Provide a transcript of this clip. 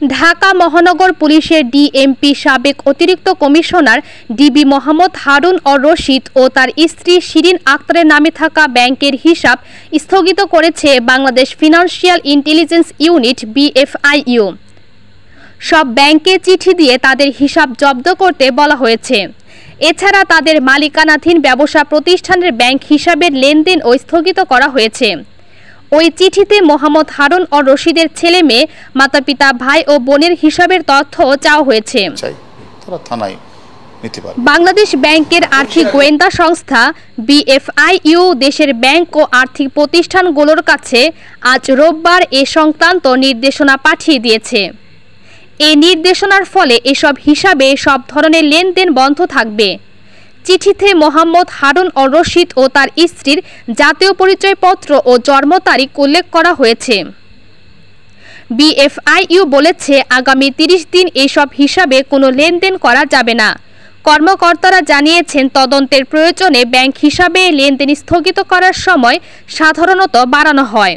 ঢাকা মহানগর পুলিশের ডিএমপি সাবেক অতিরিক্ত কমিশনার ডিবি মোহাম্মদ হারুন অর রশিদ ও তার স্ত্রী শিরিন আক্তারের নামে থাকা ব্যাংকের হিসাব স্থগিত করেছে Bangladesh financial intelligence unit BFIU. সব ব্যাংকে চিঠি দিয়ে তাদের হিসাব জব্দ করতে বলা হয়েছে। এছাড়া তাদের মালিকানাধীন ব্যবসা প্রতিষ্ঠানের ব্যাংক হিসাবের লেনদেনও স্থগিত করা হয়েছে। ওই চিঠিতে মোহাম্মদ হারুন অর রশিদের ছেলে মেয়ে, মাতাপিতা, ভাই ও বোনের হিসাবের তথ্য চাওয়া হয়েছে। বাংলাদেশ ব্যাংকের আর্থিক গোয়েন্দা সংস্থা বিএফআইইউ দেশের ব্যাংক ও আর্থিক প্রতিষ্ঠানগুলোর কাছে আজ রোববার এ সংক্রান্ত নির্দেশনা পাঠিয়ে দিয়েছে। এই নির্দেশনার ফলে এসব হিসাবে সব ধরনের লেনদেন বন্ধ থাকবে। চিঠিতে মোহাম্মদ হারুন অর রশিদ ও তার স্ত্রীর জাতীয় পরিচয়পত্র ও জন্ম তারিখ উল্লেখ করা হয়েছে। বিএফআইইউ বলেছে, আগামী 30 দিন এসব হিসাবে কোনো লেনদেন করা যাবে না। কর্মকর্তারা জানিয়েছেন, তদন্তের প্রয়োজনে ব্যাংক হিসাবে লেনদেন স্থগিত করার সময় সাধারণত বাড়ানো হয়।